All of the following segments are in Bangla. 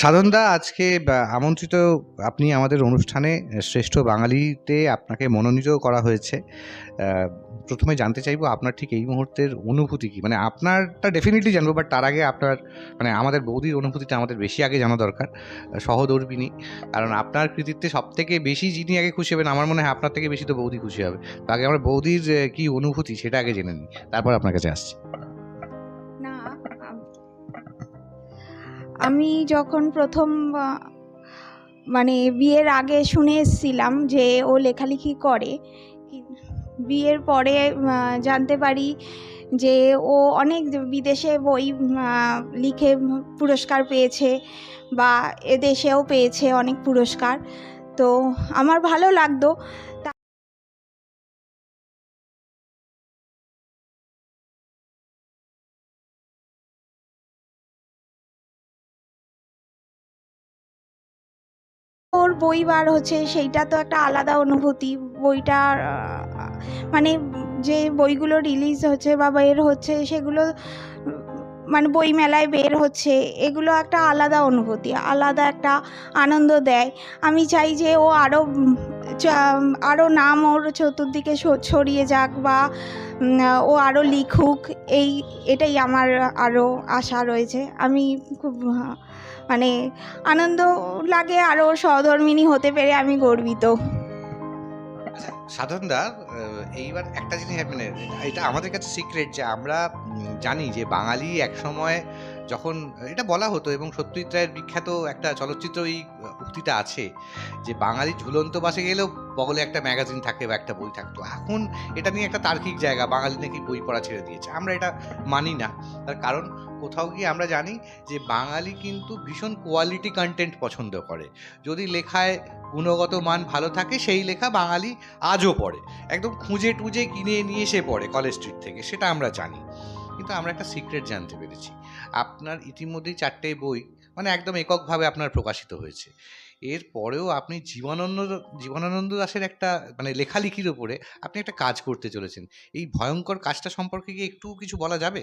সাধনদা, আজকে আমন্ত্রিত আপনি আমাদের অনুষ্ঠানে। শ্রেষ্ঠ বাঙালিতে আপনাকে মনোনীত করা হয়েছে। প্রথমে জানতে চাইবো আপনার ঠিক এই মুহূর্তের অনুভূতি কি? মানে আপনারটা ডেফিনেটলি জানবো, বাট তার আগে আপনার মানে আমাদের বৌদির অনুভূতিটা আমাদের বেশি আগে জানা দরকার, সহধর্মিণী। কারণ আপনার কৃতিত্বে সব থেকে বেশি যিনি আগে খুশি হবেন, আমার মনে হয় আপনার থেকে বেশি তো বৌদি খুশি হবে। তো আগে আমরা বৌদির কি অনুভূতি সেটা আগে জেনে নিই, তারপর আপনার কাছে আসছি। না, আমি যখন প্রথম মানে বিয়ের আগে শুনে এসেছিলাম যে ও লেখালেখি করে, বিয়ের পরে জানতে পারি যে ও অনেক বিদেশে বই লিখে পুরস্কার পেয়েছে, বা এদেশেও পেয়েছে অনেক পুরস্কার। তো আমার ভালো লাগতো। ওর বই বার হচ্ছে, সেইটা তো একটা আলাদা অনুভূতি। বইটা মানে যে বইগুলো রিলিজ হচ্ছে বা বের হচ্ছে, সেগুলো মানে বই মেলায় বের হচ্ছে, এগুলো একটা আলাদা অনুভূতি, আলাদা একটা আনন্দ দেয়। আমি চাই যে ও আরও নাম ওর চতুর্দিকে ছড়িয়ে যাক, বা ও আরও লিখুক, এটাই আমার আরও আশা রয়েছে। আমি খুব মানে আনন্দ লাগে, আরও সহধর্মিণী হতে পেরে আমি গর্বিত। সাধনদা, এইবার একটা জিনিস মানে এটা আমাদের কাছে সিক্রেট, যে আমরা জানি যে বাঙালি একসময় যখন এটা বলা হতো, এবং সত্যজিৎ রায়ের বিখ্যাত একটা চলচ্চিত্র এই উক্তিটা আছে যে বাঙালি ঝুলন্ত বাসে গেলেও বগলে একটা ম্যাগাজিন থাকে বা একটা বই থাকতো। এখন এটা নিয়ে একটা তার্কিক জায়গা, বাঙালি নাকি বই পড়া ছেড়ে দিয়েছে। আমরা এটা মানি না। তার কারণ কোথাও গিয়ে আমরা জানি যে বাঙালি কিন্তু ভীষণ কোয়ালিটি কন্টেন্ট পছন্দ করে। যদি লেখায় গুণগত মান ভালো থাকে, সেই লেখা বাঙালি আজও পড়ে, একদম খুঁজে টুজে কিনে নিয়ে এসে পড়ে কলেজ স্ট্রিট থেকে, সেটা আমরা জানি। কিন্তু আমরা একটা সিক্রেট জানতে পেরেছি, আপনার ইতিমধ্যেই 4টে বই মানে একদম এককভাবে আপনার প্রকাশিত হয়েছে। এর পরেও আপনি জীবনানন্দ দাশের একটা মানে লেখালেখির ওপরে আপনি একটা কাজ করতে চলেছেন। এই ভয়ঙ্কর কাজটা সম্পর্কে কি একটু কিছু বলা যাবে?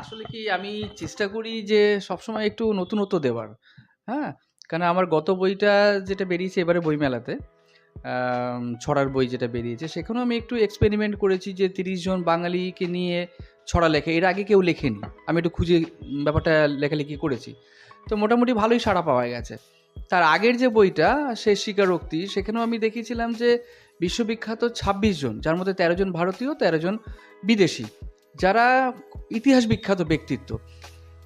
আসলে কি আমি চেষ্টা করি যে সবসময় একটু নতুনত্ব দেওয়ার। হ্যাঁ, কারণ আমার গত বইটা যেটা বেরিয়েছে এবারে বইমেলাতে, ছড়ার বই যেটা বেরিয়েছে, সেখানেও আমি একটু এক্সপেরিমেন্ট করেছি যে 30 জন বাঙালিকে নিয়ে ছড়া লেখে। এর আগে কেউ লেখেনি, আমি একটু খুঁজে ব্যাপারটা লেখালেখি করেছি। তো মোটামুটি ভালোই সাড়া পাওয়া গেছে। তার আগের যে বইটা শেষ স্বীকারোক্তি, সেখানেও আমি দেখিয়েছিলাম যে বিশ্ববিখ্যাত 26 জন, যার মধ্যে 13 জন ভারতীয়, 13 জন বিদেশি, যারা ইতিহাস বিখ্যাত ব্যক্তিত্ব।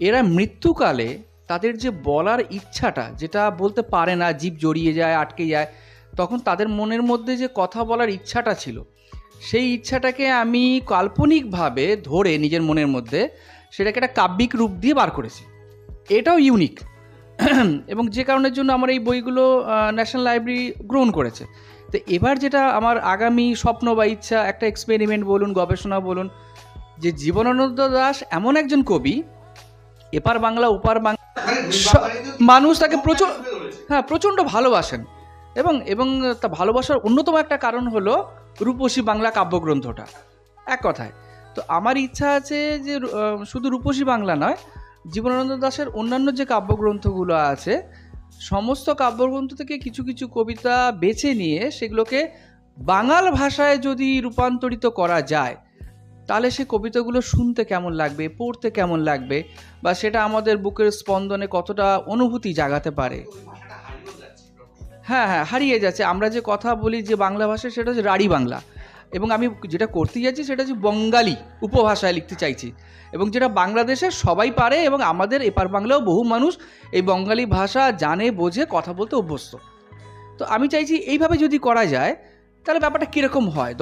এরা মৃত্যুকালে তাদের যে বলার ইচ্ছাটা, যেটা বলতে পারে না, জিভ জড়িয়ে যায়, আটকে যায়, তখন তাদের মনের মধ্যে যে কথা বলার ইচ্ছাটা ছিল, সেই ইচ্ছাটাকে আমি কাল্পনিকভাবে ধরে নিজের মনের মধ্যে সেটাকে একটা কাব্যিক রূপ দিয়ে বার করেছি। এটাও ইউনিক, এবং যে কারণের জন্য আমার এই বইগুলো ন্যাশনাল লাইব্রেরি গ্রহণ করেছে। তো এবার যেটা আমার আগামী স্বপ্ন বা ইচ্ছা, একটা এক্সপেরিমেন্ট বলুন, গবেষণা বলুন, যে জীবনানন্দ দাশ এমন একজন কবি, এপার বাংলা ওপার বাংলা মানুষ তাকে প্রচণ্ড ভালোবাসেন। এবং এবং তা ভালোবাসার অন্যতম একটা কারণ হলো রূপসী বাংলা কাব্যগ্রন্থটা, এক কথায়। তো আমার ইচ্ছা আছে যে শুধু রূপসী বাংলা নয়, জীবনানন্দ দাশের অন্যান্য যে কাব্যগ্রন্থগুলো আছে, সমস্ত কাব্যগ্রন্থ থেকে কিছু কিছু কবিতা বেছে নিয়ে সেগুলোকে বাঙাল ভাষায় যদি রূপান্তরিত করা যায়, তাহলে সে কবিতাগুলো শুনতে কেমন লাগবে, পড়তে কেমন লাগবে, বা সেটা আমাদের বুকের স্পন্দনে কতটা অনুভূতি জাগাতে পারে। হ্যাঁ, হারিয়ে যাচ্ছে। আমরা যে কথা বলি যে বাংলা ভাষা, সেটা হচ্ছে রাঢ়ী বাংলা, এবং আমি যেটা করতে যাচ্ছি সেটা হচ্ছে বঙ্গালী উপভাষায় লিখতে চাইছি, এবং যেটা বাংলাদেশের সবাই পারে, এবং আমাদের এপার বাংলাও বহু মানুষ এই বঙ্গালী ভাষা জানে, বোঝে, কথা বলতে অভ্যস্ত। তো আমি চাইছি এইভাবে যদি করা যায়, তাহলে ব্যাপারটা কীরকম হয়,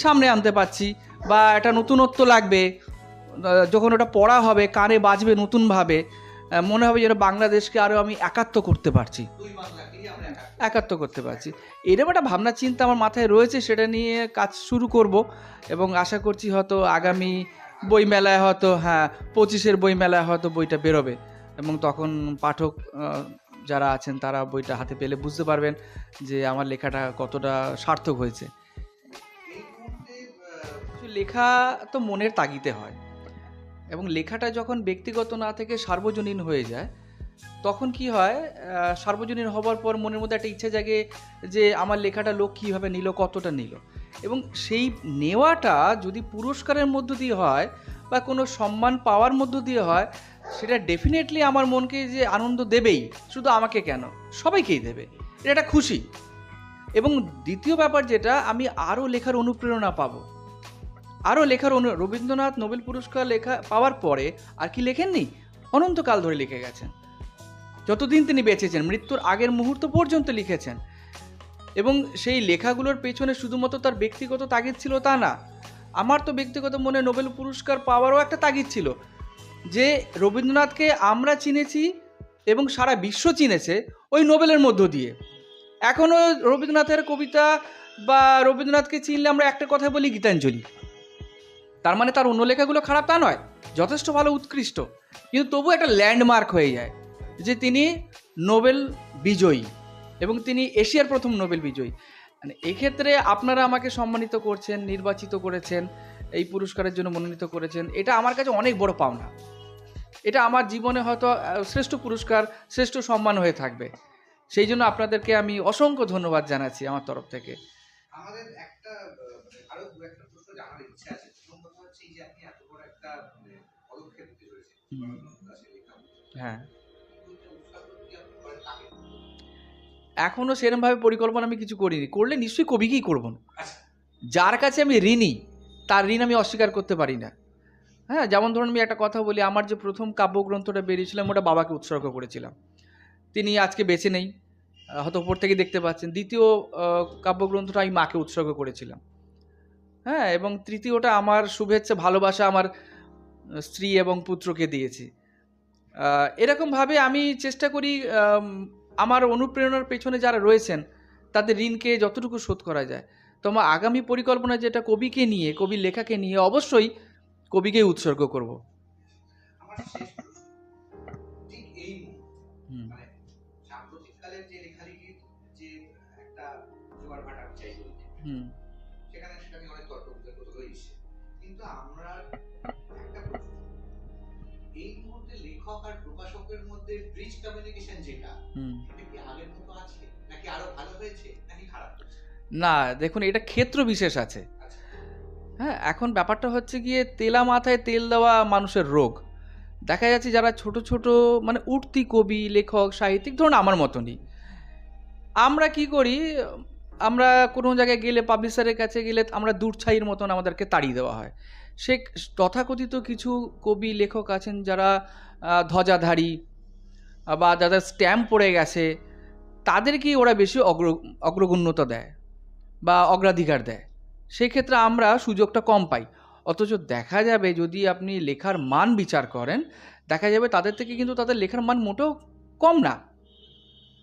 সামনে আনতে পারছি, বা একটা নতুনত্ব লাগবে। যখন ওটা পড়া হবে, কানে বাজবে নতুনভাবে, মনে হবে যেন বাংলাদেশকে আরও আমি একাত্ম করতে পারছি। এরকম একটা ভাবনা চিন্তা আমার মাথায় রয়েছে, সেটা নিয়ে কাজ শুরু করব, এবং আশা করছি হয়তো আগামী বইমেলায়, হয়তো 25-এর বইমেলায় হয়তো বইটা বেরোবে, এবং তখন পাঠক যারা আছেন তারা বইটা হাতে পেলে বুঝতে পারবেন যে আমার লেখাটা কতটা সার্থক হয়েছে। লেখা তো মনের তাগিদে হয়, এবং লেখাটা যখন ব্যক্তিগত না থেকে সার্বজনীন হয়ে যায়, তখন কি হয়, সার্বজনীন হবার পর মনের মধ্যে একটা ইচ্ছে জাগে যে আমার লেখাটা লোক কীভাবে নিল, কতটা নিল। এবং সেই নেওয়াটা যদি পুরস্কারের মধ্য দিয়ে হয় বা কোনো সম্মান পাওয়ার মধ্য দিয়ে হয়, সেটা ডেফিনেটলি আমার মনকে যে আনন্দ দেবেই, শুধু আমাকে কেন, সবাইকেই দেবে। এটা একটা খুশি। এবং দ্বিতীয় ব্যাপার যেটা, আমি আরও লেখার অনুপ্রেরণা পাবো, আরও লেখার রবীন্দ্রনাথ নোবেল পুরস্কার লেখা পাওয়ার পরে আর কি লেখেননি, অনন্তকাল ধরে লিখে গেছেন, যতদিন তিনি বেঁচেছেন, মৃত্যুর আগের মুহূর্ত পর্যন্ত লিখেছেন। এবং সেই লেখাগুলোর পেছনে শুধুমাত্র তার ব্যক্তিগত তাগিদ ছিল তা না, আমার তো ব্যক্তিগত মনে নোবেল পুরস্কার পাওয়ারও একটা তাগিদ ছিল, যে রবীন্দ্রনাথকে আমরা চিনেছি এবং সারা বিশ্ব চিনেছে ওই নোবেলের মধ্য দিয়ে। এখনও রবীন্দ্রনাথের কবিতা বা রবীন্দ্রনাথকে চিনলে আমরা একটা কথা বলি, গীতাঞ্জলি। তার মানে তার অন্য লেখাগুলো খারাপ তা নয়, যথেষ্ট ভালো, উৎকৃষ্ট, কিন্তু তবু একটা ল্যান্ডমার্ক হয়ে যায় যে তিনি নোবেল বিজয়ী এবং তিনি এশিয়ার প্রথম নোবেল বিজয়ী। মানে এক্ষেত্রে আপনারা আমাকে সম্মানিত করছেন, নির্বাচিত করেছেন, এই পুরস্কারের জন্য মনোনীত করেছেন, এটা আমার কাছে অনেক বড় পাওনা। এটা আমার জীবনে হয়তো শ্রেষ্ঠ পুরস্কার, শ্রেষ্ঠ সম্মান হয়ে থাকবে। সেই জন্য আপনাদেরকে আমি অসংখ্য ধন্যবাদ জানাচ্ছি আমার তরফ থেকে। আমাদের একটা আরো দু একটা প্রশ্ন জানার ইচ্ছা আছে। প্রথম কথা হচ্ছে এই যে আপনি এত বড় একটা পদক্ষেপ নিতে চলেছেন, হ্যাঁ, এখনো সেরকমভাবে পরিকল্পনা আমি কিছু করিনি, করলে নিশ্চয়ই কবিকেই করব না। যার কাছে আমি ঋণী, তার ঋণ আমি অস্বীকার করতে পারি না। হ্যাঁ, যেমন ধরুন আমি একটা কথা বলি, আমার যে প্রথম কাব্যগ্রন্থটা বেরিয়েছিলাম ওটা বাবাকে উৎসর্গ করেছিলাম। তিনি আজকে বেঁচে নেই, হয়তো ওপর থেকে দেখতে পাচ্ছেন। দ্বিতীয় কাব্যগ্রন্থটা আমি মাকে উৎসর্গ করেছিলাম। হ্যাঁ, এবং তৃতীয়টা আমার শুভেচ্ছা, ভালোবাসা আমার স্ত্রী এবং পুত্রকে দিয়েছি। এরকমভাবে আমি চেষ্টা করি আমার অনুপ্রেরণার পেছনে যারা রয়েছেন তাদের ঋণকে যতটুকু শোধ করা যায়। তো আমার আগামী পরিকল্পনা যেটা কবিকে নিয়ে, কবির লেখাকে নিয়ে, অবশ্যই কবিকে উৎসর্গ করব। আমার শেষ প্রশ্ন, ঠিক এই মানে সাম্প্রতিককালের যে লেখালেখির যে একটা জোয়ার ভাটা চাই সেখানে সেটা নিয়ে অনেক তর্ক বিতর্ক হয়েছে, কিন্তু আমরা একটা প্রশ্ন, এই মুহূর্তে লেখক আর প্রকাশকের মধ্যে ব্রিজ কমিউনিকেশন যেটা, এটা কি আগের মতো আছে, নাকি আরো ভালো হয়েছে, নাকি খারাপ হয়েছে? না, দেখুন, এটা ক্ষেত্র বিশেষ আছে। হ্যাঁ, এখন ব্যাপারটা হচ্ছে গিয়ে তেলা মাথায় তেল দেওয়া মানুষের রোগ। দেখা যাচ্ছে যারা ছোট ছোট মানে উঠতি কবি, লেখক, সাহিত্যিক, ধরুন আমার মতনই, আমরা কি করি, আমরা কোনো জায়গায় গেলে, পাবলিশারের কাছে গেলে আমরা দূরছাইয়ের মতন আমাদেরকে তাড়িয়ে দেওয়া হয়। সে তথাকথিত কিছু কবি লেখক আছেন যারা ধ্বজাধারী বা যাদের স্ট্যাম্প পড়ে গেছে, তাদেরকেই ওরা বেশি অগ্রগণ্যতা দেয় বা অগ্রাধিকার দেয়। সেক্ষেত্রে আমরা সুযোগটা কম পাই। অথচ দেখা যাবে যদি আপনি লেখার মান বিচার করেন, দেখা যাবে তাদের থেকে কিন্তু তাদের লেখার মান মোটেও কম না।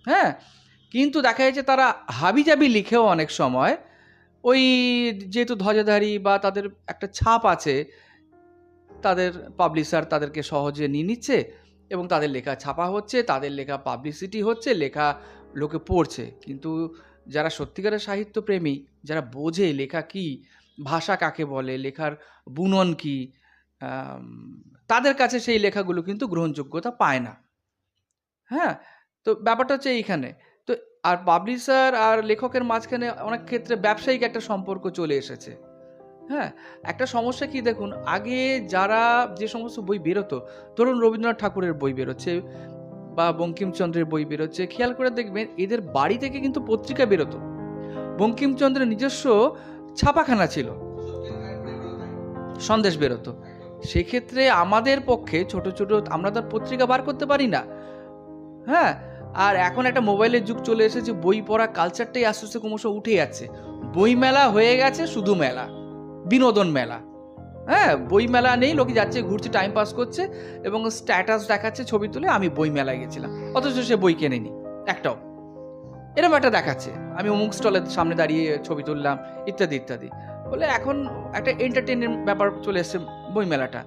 হ্যাঁ, কিন্তু দেখা যাচ্ছে তারা হাবিজাবি লিখেও অনেক সময় ওই যেহেতু ধ্বজাধারী বা তাদের একটা ছাপ আছে, তাদের পাবলিশার তাদেরকে সহজে নিয়ে নিচ্ছে এবং তাদের লেখা ছাপা হচ্ছে, তাদের লেখা পাবলিসিটি হচ্ছে, লেখা লোকে পড়ছে। কিন্তু যারা সত্যিকারের সাহিত্যপ্রেমী, যারা বোঝে লেখা কি, ভাষা কাকে বলে, লেখার বুনন কি, তাদের কাছে সেই লেখাগুলো কিন্তু গ্রহণযোগ্যতা পায় না। হ্যাঁ, তো ব্যাপারটা হচ্ছে এইখানে। তো আর পাবলিশার আর লেখকের মাঝখানে অনেক ক্ষেত্রে ব্যবসায়িক একটা সম্পর্ক চলে এসেছে। হ্যাঁ, একটা সমস্যা কি দেখুন, আগে যারা যে সমস্ত বই বেরোতো, ধরুন রবীন্দ্রনাথ ঠাকুরের বই বেরোচ্ছে বা বঙ্কিমচন্দ্রের বই বেরোচ্ছে, খেয়াল করে দেখবেন এদের বাড়ি থেকে কিন্তু পত্রিকা বেরোতো। বঙ্কিমচন্দ্রের নিজস্ব ছাপাখানা ছিল, সন্দেশ বেরোতো। সেক্ষেত্রে আমাদের পক্ষে ছোট ছোট আমরা তো পত্রিকা বার করতে পারি না। হ্যাঁ, আর এখন একটা মোবাইলের যুগ চলে এসেছে, বই পড়া কালচারটাই আস্তে আস্তে ক্রমশ উঠে যাচ্ছে। বই মেলা হয়ে গেছে শুধু মেলা, বিনোদন মেলা। হ্যাঁ, বই মেলা নেই, লোকে যাচ্ছে, ঘুরছে, টাইম পাস করছে এবং স্ট্যাটাস দেখাচ্ছে, ছবি তুলে আমি বই মেলায় গেছিলাম, অথচ সে বই কেনেনি একটাও। এরকম একটা দেখাচ্ছে আমি অমুক স্টলের সামনে দাঁড়িয়ে ছবি তুললাম, ইত্যাদি ইত্যাদি বলে। এখন একটা এন্টারটেইনমেন্ট ব্যাপার চলে এসছে বই মেলাটা,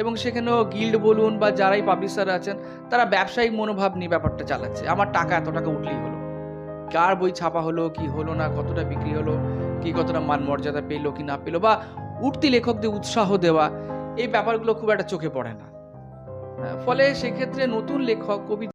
এবং সেখানেও গিল্ড বলুন বা যারাই পাবলিশার আছেন তারা ব্যবসায়িক মনোভাব নিয়ে ব্যাপারটা চালাচ্ছে। আমার টাকা এত টাকা উঠলেই হলো, কার বই ছাপা হলো কি হলো না, কতটা বিক্রি হলো কি, কতটা মান মর্যাদা পেলো কি না পেলো, বা উঠতি লেখকদের উৎসাহ দেওয়া, এই ব্যাপারগুলো খুব একটা চোখে পড়ে না। ফলে সেক্ষেত্রে নতুন লেখক কবি